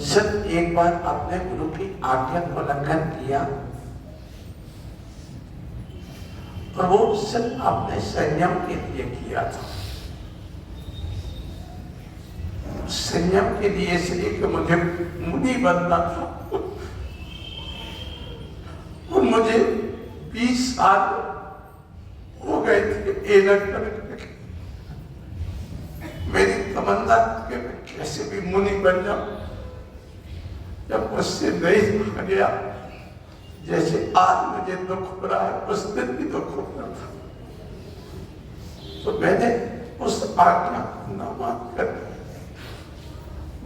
सिर्फ एक बार अपने गुरु की आज्ञा का उल्लंघन किया और वो सिर्फ अपने संयम के लिए किया था। संयम के लिए इसलिए कि मुझे मुनि बनना था और मुझे 20 साल हो गए थे एलर्ट करके। मेरी तमन्ना कि मैं कैसे भी मुनि बन जाऊं। जब मुझसे नहीं हो गया, जैसे आज मुझे दुख हो रहा है उस दिन भी दुख हो रहा था, तो मैंने उस आज्ञा को न मानकर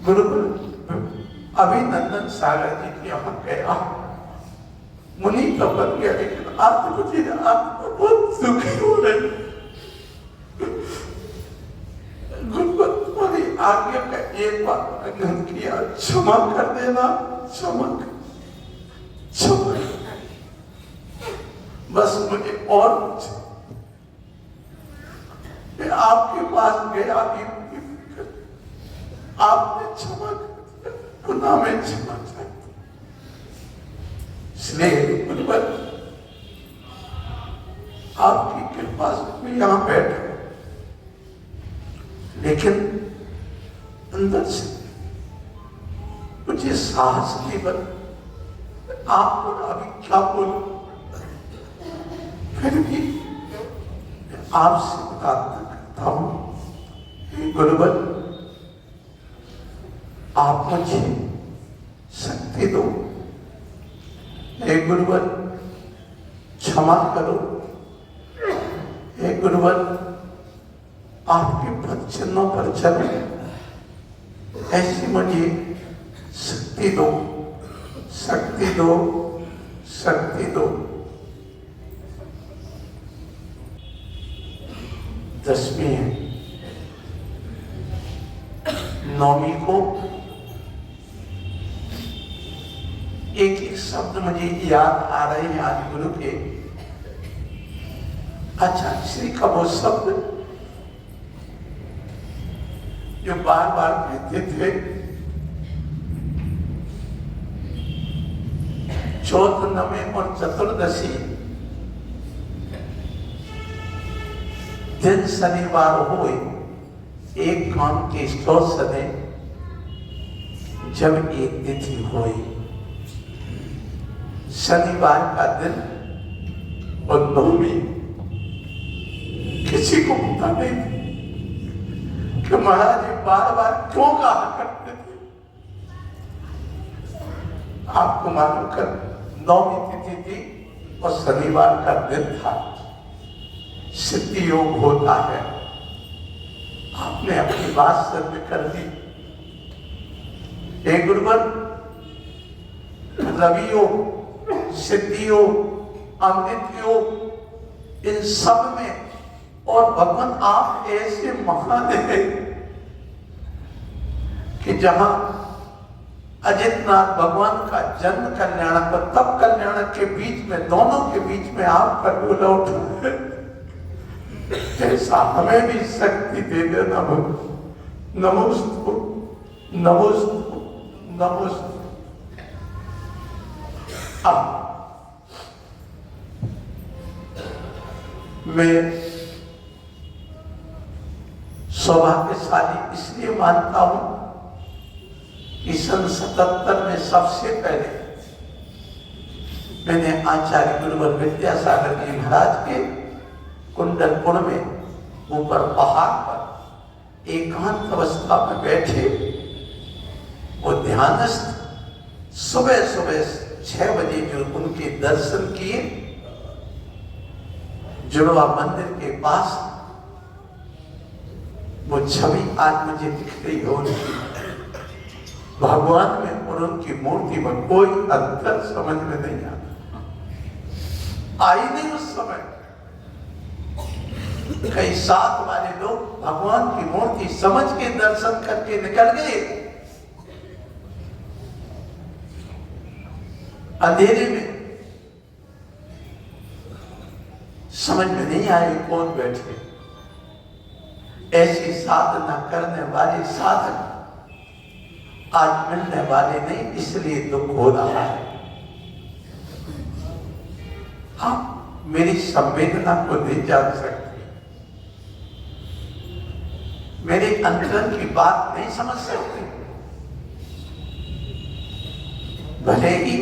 गुरुकुल अभिनंदन सागर जी के यहाँ गया। मुनि तो बन गया, लेकिन आज मुझे आप बहुत दुखी हो रहे। गुरुकुल तुम्हारी आज्ञा का एक बार उल्लंघन किया, क्षमा कर देना, क्षमा कर, क्षमा कर। बस मुझे और मैं आपके पास गया, आपने क्षमा कर दिया, पुनः मैं क्षमा चाहता। इसलिए गुरुवर आपकी कृपा से मैं यहां बैठा, लेकिन अंदर से मुझे साहस नहीं बना। आपको अभी क्या बोलूं, फिर भी आपसे प्रार्थना करता हूं, हे गुरुवर आप मुझे शक्ति दो। हे गुरुवर क्षमा करो। हे गुरुवर आपके पद चिन्हों पर चले, ऐसी मुझे शक्ति दो, शक्ति दो, शक्ति दो। 10वीं है, 9वीं को एक एक शब्द मुझे याद आ रहे हैं आज गुरु के। अच्छा, श्री का वो शब्द जो बार बार कहते थे, चौथ नवे और चतुर्दशी दिन शनिवार हो, एक काम के स्टोर सने जब एक तिथि हो, शनिवार का दिन और नवमी किसी को पता नहीं था कि महाराज जी बार बार क्यों कहा करते थे। आपको मालूम कर 9वीं तिथि थी और शनिवार का दिन था, सिद्धि योग होता है। आपने अपनी बात सिद्ध कर दी। एक गुरुवर रवि योग, सिद्धि योग, अमृत योग, इन सब में और भगवान आप ऐसे महान हैं कि जहां अजितनाथ भगवान का जन्म कल्याणक और तप कल्याणक के बीच में, दोनों के बीच में आपका डोला उठा है, ऐसा हमें भी शक्ति दे देना भगवान। नमोस्तु नमोस्तु नमोस्तु। मैं सौभाग्यशाली इसलिए मानता हूं कि सन 77 में सबसे पहले मैंने आचार्य गुरुवर विद्यासागर जी महाराज के कुंडलपुर में ऊपर पहाड़ पर एकांत अवस्था में बैठे और ध्यानस्थ सुबह सुबह 6 बजे जो उनके दर्शन किए, जुड़वा मंदिर के पास वो छवि आज मुझे दिख रही हो। भगवान में और उनकी मूर्ति में कोई अंतर समझ में नहीं आता, आई नहीं उस समय। कई साथ वाले लोग भगवान की मूर्ति समझ के दर्शन करके निकल गए, अंधेरे में समझ में नहीं आए कौन बैठे। ऐसी साधना करने वाले साधक आज मिलने वाले नहीं, इसलिए दुख हो रहा है। हाँ, मेरी संवेदना को नहीं जान सकते, मेरे अंतर की बात नहीं समझ सकते। भले ही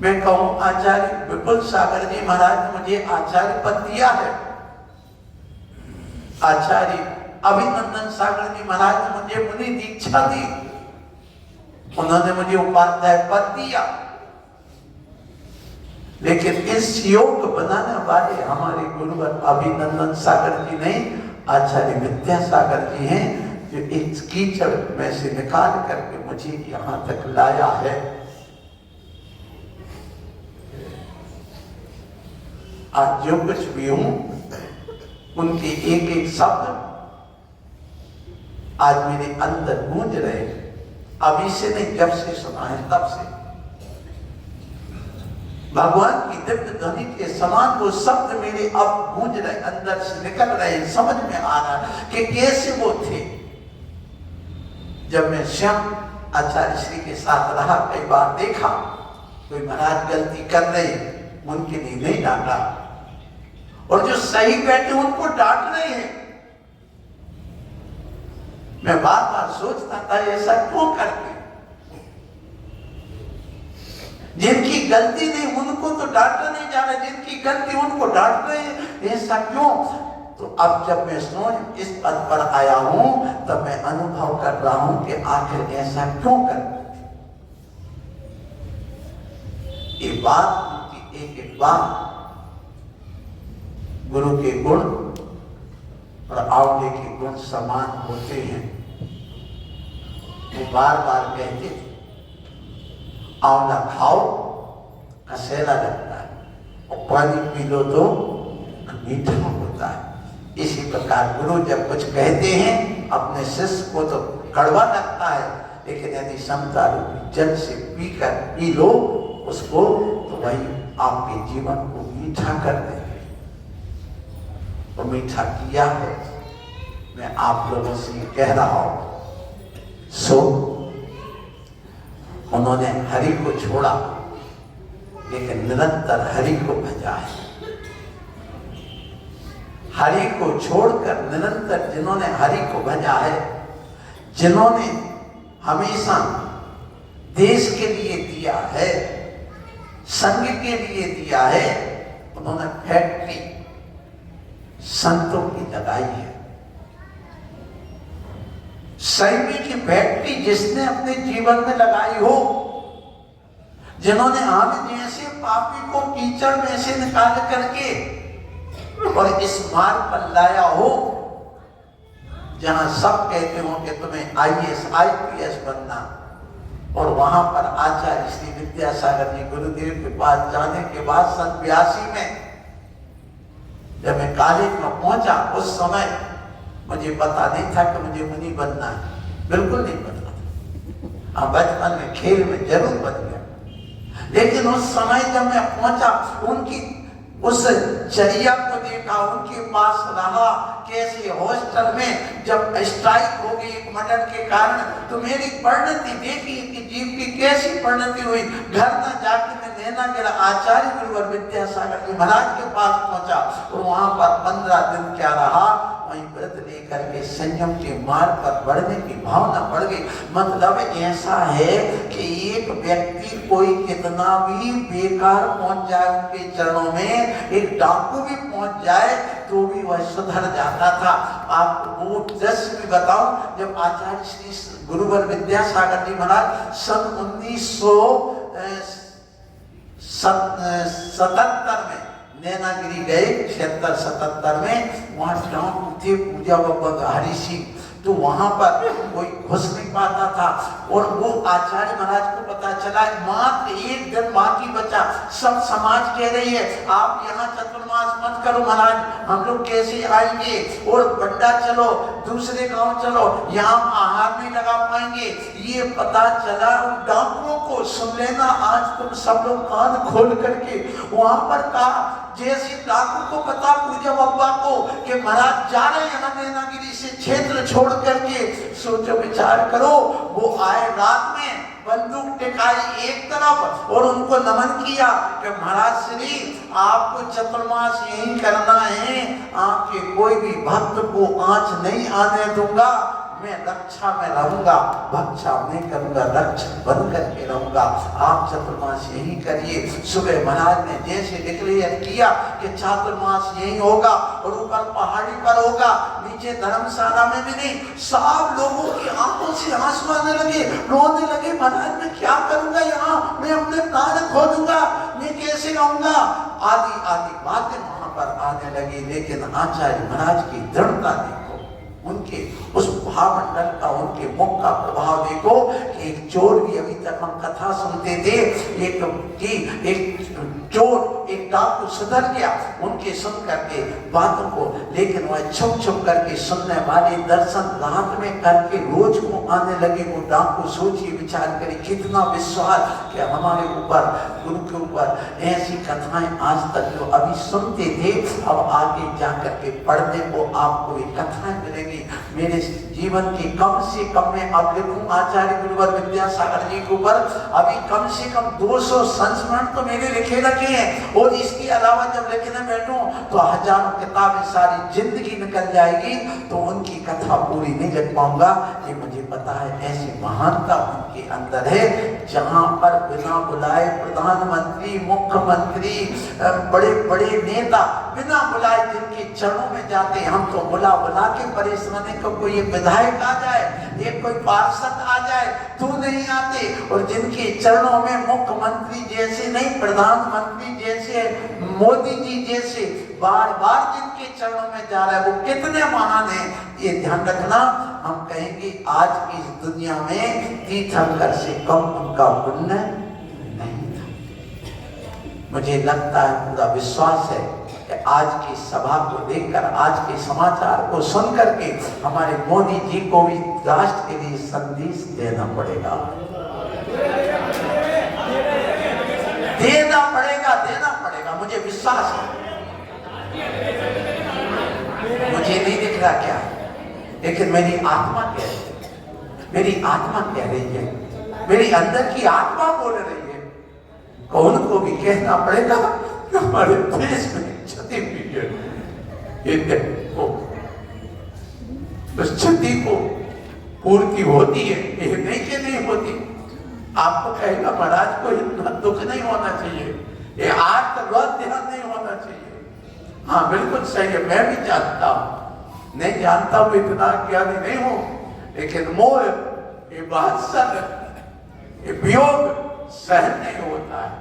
मैं कहूं आचार्य विपुल सागर जी महाराज ने मुझे आचार्य पद दिया है, आचार्य अभिनंदन सागर जी महाराज ने मुझे मुनि दीक्षा दी, उन्होंने मुझे उपाध्याय पद दिया, लेकिन इस योग बनाने वाले हमारे गुरुवर अभिनंदन सागर जी नहीं, आचार्य विद्यासागर जी हैं, जो इस कीचड़ में से निकाल करके मुझे यहां तक लाया है। आज जो कुछ भी हूं, उनके एक एक शब्द आज मेरे अंदर गूंज रहे हैं। अभी से नहीं, जब से सुना है तब से भगवान की दिव्य ध्वनि के समान वो शब्द मेरे अब गूंज रहे, अंदर से निकल रहे, समझ में आ रहा है कि कैसे वो थे। जब मैं श्याम आचार्य श्री के साथ रहा, कई बार देखा कोई महाराज गलती कर रहे, उनके लिए नहीं डांटा, और जो सही बैठे उनको डांट रहे हैं। मैं बार बार सोचता था ऐसा क्यों करते, जिनकी गलती नहीं उनको तो डांटा नहीं जा रहा, जिनकी गलती उनको डांट रहे हैं, ऐसा क्यों। तो अब जब मैं सोच इस पद पर आया हूं, तब मैं अनुभव कर रहा हूं कि आखिर ऐसा क्यों कर। एक बात, एक एक बात, गुरु के गुण और आंवले के गुण समान होते हैं। वो बार बार कहते थे, आंवला खाओ कसेला लगता है, और पानी पी लो तो मीठा होता है। इसी प्रकार गुरु जब कुछ कहते हैं, अपने शिष्य को तो कड़वा लगता है, लेकिन यदि समता रूपी जल से पी लो उसको, तो वही आपके जीवन को मीठा कर देंगे। तो मीठा किया है, मैं आप लोगों से कह रहा हूं। सो उन्होंने हरि को छोड़ा, लेकिन निरंतर हरि को भजा है। हरि को छोड़कर निरंतर जिन्होंने हरि को भजा है, जिन्होंने हमेशा देश के लिए दिया है, संघ के लिए दिया है, उन्होंने फैक्ट्री संतों की लगाई है। सैमी की फैक्ट्री जिसने अपने जीवन में लगाई हो, जिन्होंने हम जैसे पापी को कीचड़ में से निकाल करके और इस मार्ग पर लाया हो, जहां सब कहते हो कि तुम्हें IAS IPS बनना, और वहां पर आचार्य श्री विद्यासागर जी गुरुदेव के पास जाने के बाद सन 82 में जब मैं कॉलेज में पहुंचा, उस समय मुझे पता नहीं था कि मुझे मुनि बनना है, बिल्कुल नहीं पता था। हाँ, बचपन में खेल में जरूर बन गया, लेकिन उस समय जब मैं पहुंचा, उनकी उस चर्या को देखा, उनके पास रहा, कैसे हॉस्टल में जब स्ट्राइक हो गई एक मर्डर के कारण, तो मेरी परिणति देखी कि जीव की कैसी परिणति हुई। घर न जाके मैं नैना गिरा आचार्य गुरुवर विद्यासागर जी महाराज के पास पहुंचा, और वहां पर 15 दिन क्या रहा, वहीं व्रत लेकर के संयम के मार्ग पर बढ़ने की भावना बढ़ गई। मतलब ऐसा है कि एक व्यक्ति कोई कितना भी बेकार पहुंच जाए उनके चरणों में, एक डाकू भी पहुंच जाए तो भी वह सुधर जाता था। आपको वो दृश्य भी बताऊं, जब आचार्य श्री गुरुवर विद्यासागर जी महाराज सन 1977 में नैनागिरी गए, 76-77 में, वहां डाकू थे पूजा बाबा हरि सिंह, तो वहां पर कोई घुस नहीं पाता था। और वो आचार्य महाराज को पता चला, मात्र एक दिन बाकी बचा, सब समाज कह रही है आप यहाँ चतुर्मा चातुर्मास मत करो महाराज, हम लोग कैसे आएंगे, और बंडा चलो, दूसरे गांव चलो, यहाँ आहार नहीं लगा पाएंगे। ये पता चला उन डाकुओं को। सुन लेना आज तुम सब लोग कान खोल करके, वहां पर कहा जैसे डाकू को पता पूजा बाबा को कि महाराज जा रहे हैं नैनागिरी से क्षेत्र छोड़ करके, सोचो विचार करो, वो आए रात में, बंदूक टिकाई एक तरफ और उनको नमन किया कि महाराज श्री आपको चतुर्मास यही करना है, आपके कोई भी भक्त को आंच नहीं आने दूंगा, मैं रक्षा में रहूंगा, भक्षा नहीं करूंगा, रक्षक बन करके रहूंगा, आप चतुर्मास यही करिए। सुबह महाराज ने जैसे डिक्लेयर किया कि चातुर्मास यही होगा, और ऊपर पहाड़ी पर होगा, नीचे धर्मशाला में भी नहीं। सब लोगों की आंखों से आंसू आने लगे, रोने लगे, महाराज मैं क्या करूंगा यहाँ, मैं अपने प्राण खो दूंगा, मैं कैसे रहूंगा, आदि आदि बातें वहां पर आने लगी। लेकिन आचार्य महाराज की दृढ़ता देखो, उनके उस भावमंडल का, उनके मुख का प्रभाव देखो कि एक चोर भी, अभी तक हम कथा सुनते थे, एक चोर, एक डाकू सुधर गया उनके सुन करके बातों को, लेकिन वह छुप छुप करके सुनने वाले दर्शन रात में करके रोज को आने लगे। वो डाकू सोचिए विचार करे कितना विश्वास कि हमारे ऊपर, गुरु के ऊपर ऐसी कथाएं आज तक जो अभी सुनते थे, अब आगे जाकर के पढ़ने को आपको ये कथाएं मिलेंगी। मेरे जीवन की कम से कम में अब लिखूं आचार्य गुरुवर विद्यासागर जी के ऊपर, अभी कम से कम 200 संस्मरण तो मेरे लिखे रखे हैं, और इसके अलावा जब लिखने बैठूं तो हजारों किताबें, सारी जिंदगी निकल जाएगी, तो उनकी कथा पूरी नहीं लिख पाऊंगा। ये मुझे पता है, ऐसी महानता उनके अंदर है, जहां पर बिना बुलाए प्रधानमंत्री, मुख्यमंत्री, बड़े बड़े नेता बिना बुलाए जिनके चरणों में जाते, हम तो बुला बुला के परेशान को, कोई विधायक आ जाए, एक कोई पार्षद आ जाए तो नहीं आते, और जिनके चरणों में मुख्यमंत्री जैसे नहीं, प्रधानमंत्री जैसे, मोदी जी जैसे बार बार जिनके चरणों में जा रहा है, वो कितने महान हैं, ये ध्यान रखना। हम कहेंगे आज की इस दुनिया में तीर्थंकर से कम उनका पुण्य नहीं था। मुझे लगता है, पूरा विश्वास है कि आज की सभा को देखकर, आज के समाचार को सुन करके हमारे मोदी जी को भी राष्ट्र के लिए संदेश देना पड़ेगा, देना पड़ेगा, मुझे विश्वास है। मुझे नहीं दिख रहा क्या, लेकिन मेरी आत्मा कह रही है, मेरी आत्मा कह रही है, मेरी अंदर की आत्मा बोल रही है, कौन को भी कहना पड़ेगा कि हमारे देश में क्षति हुई है, ये देखो उस क्षति को पूर्ति होती है, ये नहीं कि नहीं होती। आपको कहेगा महाराज को इतना दुख नहीं होना चाहिए, ये ध्यान नहीं होना चाहिए। हाँ बिल्कुल सही है, मैं भी जानता हूं, नहीं जानता हूं, इतना ज्ञानी नहीं हूं, लेकिन मोह, ये बादशाह, ये वियोग सहन नहीं होता है।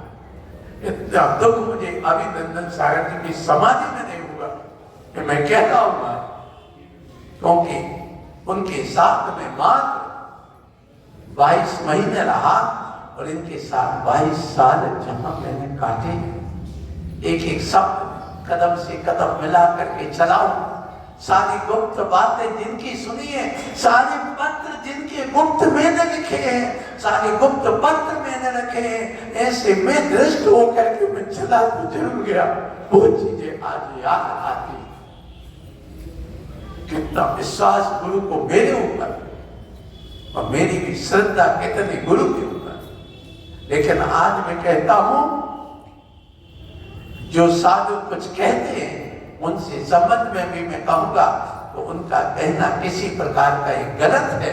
इतना दुख मुझे अभिनंदन सागर जी की समाधि में नहीं हुआ कि मैं कहता हूँ, क्योंकि उनके साथ में मात्र 22 महीने रहा, और इनके साथ 22 साल जहां मैंने काटे, एक एक शब्द कदम से कदम मिला करके चलाऊं, सारी गुप्त बातें जिनकी सुनी है, सारे पत्र जिनके गुप्त मैंने लिखे हैं, सारे गुप्त पत्र मैंने रखे हैं, ऐसे में दृष्ट होकर के मैं चला गुजर गया, वो चीजें आज याद आती। कितना विश्वास गुरु को मेरे ऊपर, और मेरी भी श्रद्धा कितनी गुरु के ऊपर। लेकिन आज मैं कहता हूं, जो साधु कुछ कहते हैं उनसे संबंध में भी मैं कहूंगा तो उनका कहना किसी प्रकार का एक गलत है।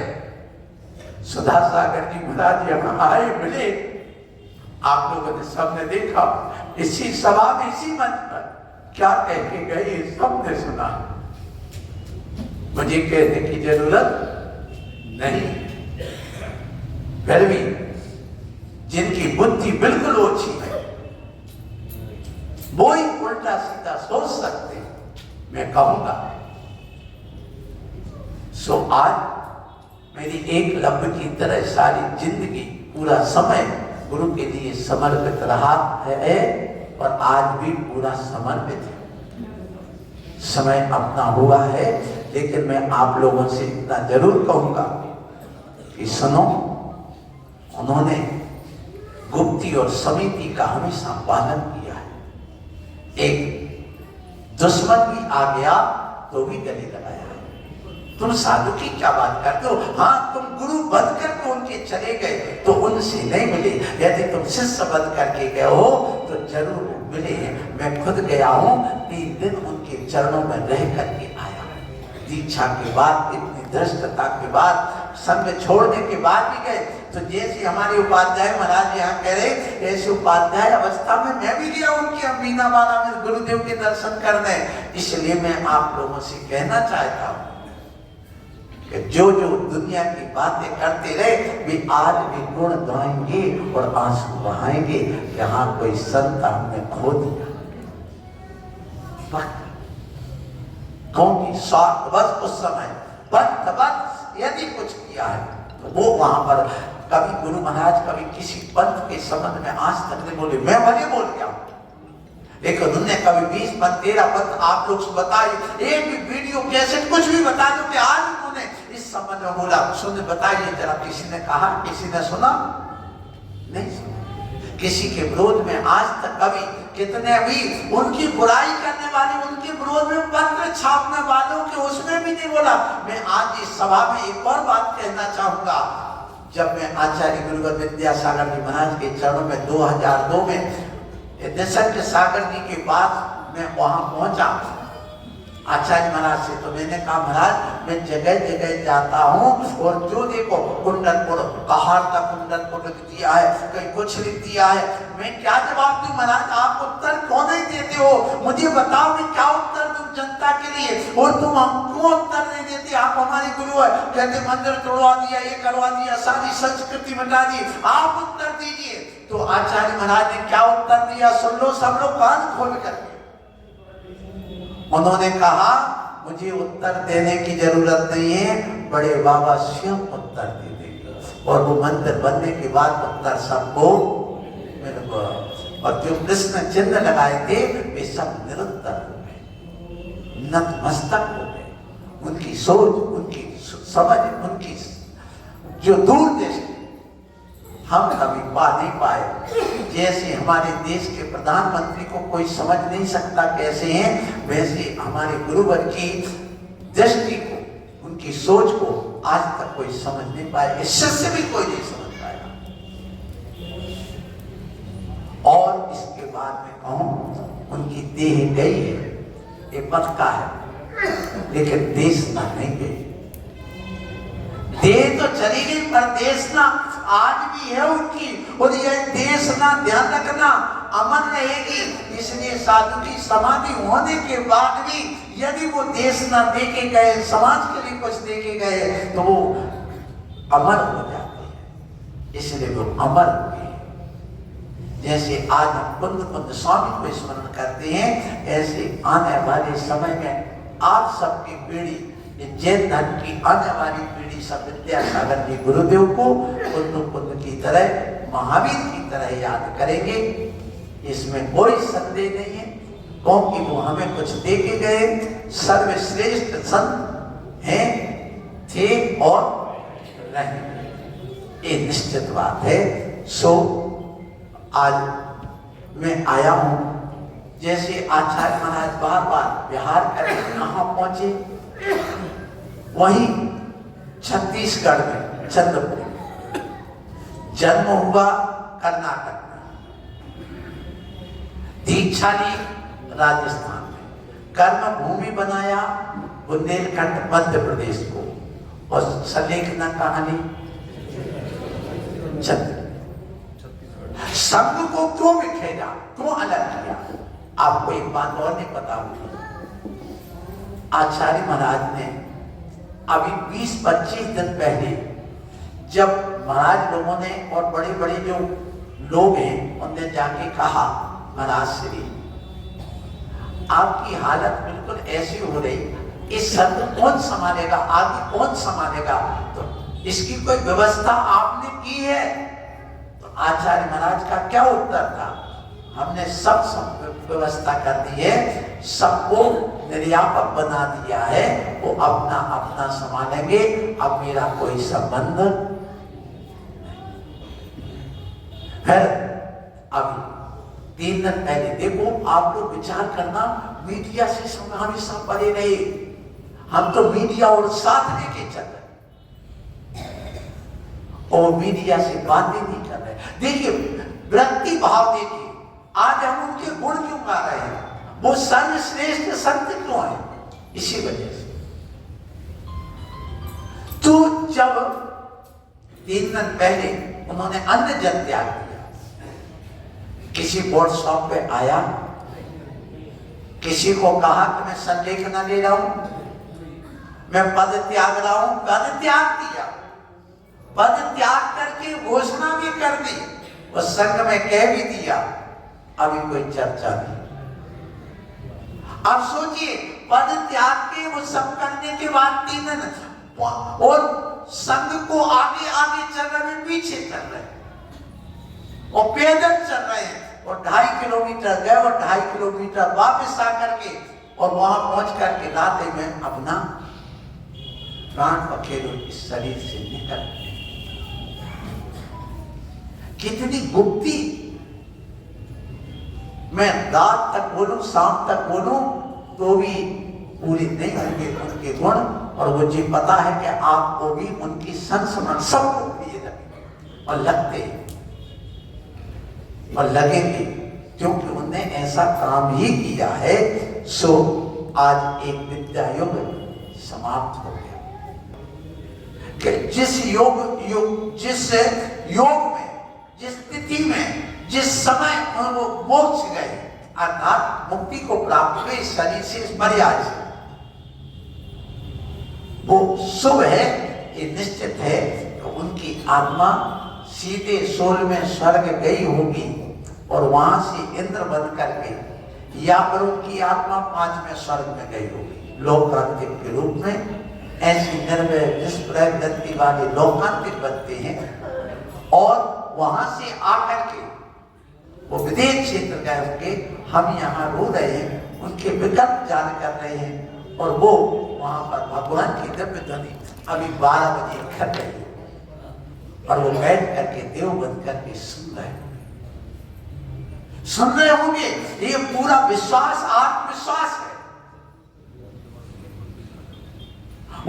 सुधा सागर जी महाराज यहाँ आए, मिले, आप लोगों ने सबने देखा, इसी सभा में, इसी मंच पर क्या कह के गए सबने सुना, मुझे कहने की जरूरत नहीं। फिर भी जिनकी बुद्धि बिल्कुल ओछी है वो ही उल्टा सीधा सोच सकते, मैं कहूंगा। सो आज मेरी एक लम्ब की तरह सारी जिंदगी, पूरा समय गुरु के लिए समर्पित रहा है, और आज भी पूरा समर्पित है। समय अपना हुआ है, लेकिन मैं आप लोगों से इतना जरूर कहूंगा कि सुनो, उन्होंने गुप्ती और समिति का हमेशा पालन किया है। एक दुश्मन भी आ गया तो भी गले लगाया। तुम साधु की क्या बात करते हो? हाँ, तुम गुरु बन करके उनके चले गए तो उनसे नहीं मिले। यदि तुम शिष्य बन करके गए हो तो जरूर मिले। मैं खुद गया हूँ, 3 दिन उनके चरणों में रह करके आया। दीक्षा के बाद, इतनी धृष्टता के बाद, संग छोड़ने के बाद भी गए। तो जैसे हमारे उपाध्याय महाराज यहाँ कह रहे, ऐसे उपाध्याय अवस्था में मैं भी गया उनके मीना वाला में गुरुदेव के दर्शन करने। इसलिए मैं आप लोगों से कहना चाहता हूँ कि जो जो दुनिया की बातें करते रहे, वे आज भी गुण गाएंगे और आंसू बहाएंगे। यहाँ कोई संत हमने खो दिया, क्योंकि स्वार्थवश उस समय पंथवश यदि कुछ किया है तो वो वहां पर कभी गुरु महाराज कभी किसी पंथ के संबंध में आज तक नहीं बोले। मैं भले बोल गया, लेकिन उन्होंने कभी 20 पंथ 13 पंथ आप लोग बताए, एक भी वीडियो कैसेट कुछ भी बता दो कि आज उन्होंने इस संबंध में बोला। सुन बताइए जरा, किसी ने कहा, किसी ने सुना? नहीं सुना। किसी के विरोध में आज तक कभी कितने भी उनकी बुराई करने वाले, उनके विरोध में पत्र छापने वालों के उसमें भी नहीं बोला। मैं आज इस सभा में एक और बात कहना चाहूंगा। जब मैं आचार्य गुरुवर विद्यासागर जी महाराज के चरणों में 2002 में निसर्ग सागर जी के पास मैं वहां पहुंचा आचार्य महाराज से, तो मैंने कहा महाराज मैं जगह जगह जाता हूँ और जो देखो कुंडलपुर, कहार का कुंडलपुर लिख दिया है, कहीं कुछ लिख दिया है, मैं क्या जवाब दूं महाराज? आप उत्तर क्यों नहीं देते हो? मुझे बताओ मैं क्या उत्तर दूं जनता के लिए, और तुम हम क्यों उत्तर नहीं देते? आप हमारे गुरु है, कहते मंदिर तोड़वा दिया, ये करवा दिया, सारी संस्कृति मिटा दी, आप उत्तर दीजिए। तो आचार्य महाराज ने क्या उत्तर दिया? सुन लो सब लोग कान खोल करके। उन्होंने कहा मुझे उत्तर देने की जरूरत नहीं है, बड़े बाबा स्वयं उत्तर दे देंगे, और वो मंदिर बनने के बाद उत्तर सबको मिल गया। और जो प्रश्न चिन्ह लगाए थे वे सब निरुत्तर हो गए, नतमस्तक हो गए। उनकी सोच, उनकी समझ, उनकी जो दूरदृष्टि हम कभी पा नहीं पाए। जैसे हमारे देश के प्रधानमंत्री को कोई समझ नहीं सकता कैसे हैं, वैसे हमारे गुरुवर की दृष्टि को, उनकी सोच को आज तक कोई समझ नहीं पाया। इससे से भी कोई नहीं समझ पाया। और इसके बाद में कहूं, उनकी देह गई है, ये पक्का है, लेकिन देशना नहीं गई। देह तो चली गई पर देशना आज भी है उनकी, और यह देशना ध्यान रखना अमर रहेगी। इसलिए साधु की समाधि होने के बाद भी यदि वो देशना देके गए, समाज के लिए कुछ देके गए, तो वो अमर हो जाते हैं। इसलिए वो अमर हुए। जैसे आज हम कुंद स्वामी को स्मरण करते हैं, ऐसे आने वाले समय में आप सबकी पीढ़ी, जैन धर्म की आने वाली पीढ़ी सब विद्यासागर जी गुरुदेव को कुंद की तरह, महावीर की तरह याद करेंगे। इसमें कोई संदेह नहीं है, क्योंकि वो हमें कुछ दे के गए, सर्वश्रेष्ठ संत हैं, थे और रहेंगे, ये निश्चित बात है। सो आज मैं आया हूं, जैसे आचार्य महाराज बार बार बिहार करके कहाँ पहुंचे, वहीं छत्तीसगढ़ में चंद्रपुर जन्म हुआ, कर्नाटक में दीक्षा ली, राजस्थान में कर्म भूमि बनाया, बुंदेलखंड मध्य प्रदेश को, और सलेखना कहानी संघ को क्यों बिखेरा, क्यों अलग किया? आपको एक बात और नहीं पता होगी, आचार्य महाराज ने अभी 20-25 दिन पहले जब महाराज लोगों ने और बड़े बड़े जो लोग हैं उनने जाके कहा, महाराज श्री आपकी हालत बिल्कुल ऐसी हो रही, इस संत कौन संभालेगा, आगे कौन संभालेगा, तो इसकी कोई व्यवस्था आपने की है? तो आचार्य महाराज का क्या उत्तर था? हमने सब व्यवस्था कर दी है, सबको निर्यापक बना दिया है, वो अपना अपना संभालेंगे, अब मेरा कोई संबंध। फिर अभी 3 दिन पहले देखो, आप लोग विचार करना, मीडिया से हमेशा परे रहे। हम तो मीडिया और साथ लेके चल रहे और मीडिया से बातें नहीं कर रहे। देखिए वृत्ति भाव देखिए, आज हम उनके गुण क्यों गा रहे हैं, वो सर्वश्रेष्ठ संत क्यों है, इसी वजह से। तो जब 3 दिन पहले उन्होंने अन्न जल त्याग किया, किसी वर्कशॉप पे आया, किसी को कहा कि मैं संलेखना ले रहा हूं, मैं पद त्याग रहा हूं, पद त्याग दिया, पद त्याग करके घोषणा भी कर दी, वो संघ में कह भी दिया, अभी कोई चर्चा नहीं। अब सोचिए, पद त्याग के वो सब करने के बाद 3 दिन और संघ को आगे आगे चल रहे, पीछे चल रहे और पैदल चल रहे हैं, और 2.5 किलोमीटर गए और 2.5 किलोमीटर वापस आकर के और वहां पहुंच करके रात में अपना प्राण पखेरु इस शरीर से निकल। कितनी गुप्ती, मैं रात तक बोलूं, शाम तक बोलूं तो भी पूरे नहीं होंगे उनके गुण, और वो जी पता है कि आपको भी उनकी संस्मरण सबको प्रिय लगे और लगते और लगेंगे, क्योंकि उन्होंने ऐसा काम ही किया है। सो आज एक विद्या युग समाप्त हो गया कि जिस योग में, जिस स्थिति में, जिस समय वो मोक्ष गए, अर्थात मुक्ति को प्राप्त हुए शरीर से, इस मर्यादा से, वो शुभ है, ये निश्चित है कि उनकी आत्मा सीधे सोल में स्वर्ग गई होगी और वहां से इंद्र बन करके, या फिर उनकी आत्मा 5वें स्वर्ग में गई होगी लोकांतिक के रूप में। ऐसी निर्भय निष्प्रय गति वाले लोकांतिक बनते हैं और वहां से आकर के वो विदेश क्षेत्र गए होंगे, हम यहाँ रो रहे हैं, उनके विकल्प जान कर रहे हैं, और वो वहां पर भगवान की दिव्य ध्वनि अभी 12 बजे खट रही है, और वो बैठ करके देव बन करके सुन रहे होंगे। ये पूरा विश्वास, आत्मविश्वास है।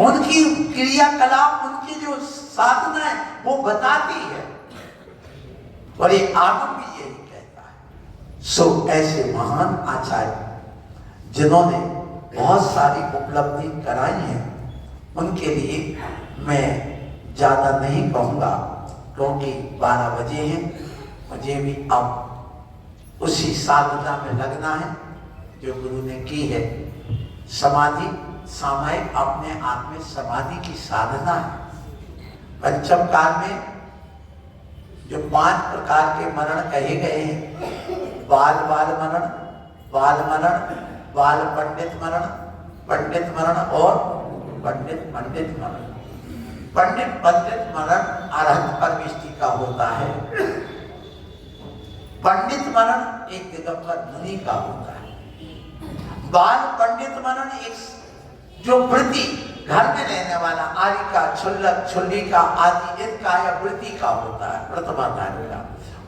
उनकी क्रियाकलाप, उनकी जो साधना है वो बताती है, और ये आगम भी यही कहता है। सो ऐसे महान आचार्य जिन्होंने बहुत सारी उपलब्धि कराई है, उनके लिए मैं ज्यादा नहीं कहूंगा, क्योंकि 12 बजे हैं, मुझे भी अब उसी साधना में लगना है जो गुरु ने की है। समाधि सामायिक अपने आप में समाधि की साधना है। पंचम काल में जो 5 प्रकार के मरण कहे गए हैं, बाल मरण, बाल मरण, बाल पंडित मरण, पंडित मरण और पंडित मरण। पंडित मरण अरहत परमेष्टि का होता है। पंडित मरण एक दिगंबर मुनि का होता है। बाल पंडित मरण एक जो वृत्ति घर में रहने वाला आरिका, छुल्लक, छुल्लिका आदि इनका या वृत्ति का होता है, प्रतिभाधारी का।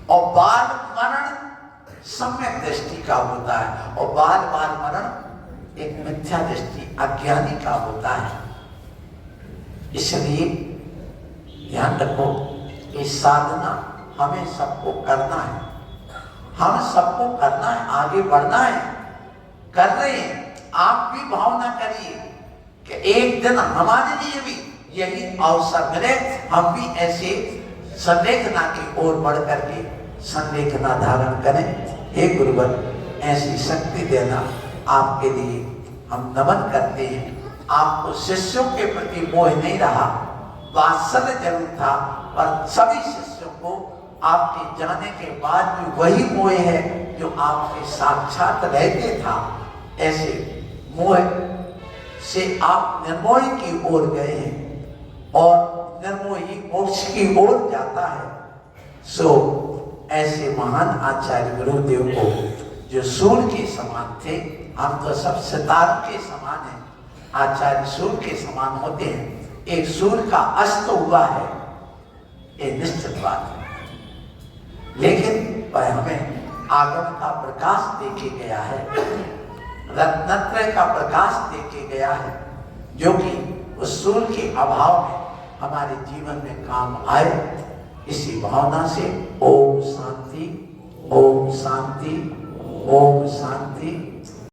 और बाल मरण सम्यक दृष्टि का होता है, और बाल मरण एक मिथ्या दृष्टि अज्ञानी का होता है। इसलिए ध्यान रखो, इस साधना हमें सबको करना है, हम सबको करना है, आगे बढ़ना है, कर रहे हैं। आप भी भावना करिए कि एक दिन हमारे लिए भी यही अवसर मिले, हम भी ऐसे संलेखना की ओर बढ़ करके संलेखना धारण करें। हे गुरुवर, ऐसी शक्ति देना, आपके लिए हम नमन करते हैं। आपको शिष्यों के प्रति मोह नहीं रहा, वात्सल्य जरूर था, पर सभी शिष्यों को आपके जाने के बाद भी वही मोह है जो आपके साक्षात रहते था। ऐसे मोह से आप निर्मोही की ओर गए हैं, और निर्मोही मोक्ष की ओर जाता है। सो ऐसे महान आचार्य गुरुदेव को, जो सूर्य के समान थे, हम तो सब सितारों के समान हैं, आचार्य सूर्य के समान होते हैं। एक सूर्य का अस्त हुआ है, ये निश्चित बात है, लेकिन वह हमें आगम का प्रकाश देके गया है, रत्नत्रय का प्रकाश देके गया है, जो कि उस सूर्य के अभाव में हमारे जीवन में काम आए। इसी भावना से ओम शांति, ओम शांति, ओम शांति।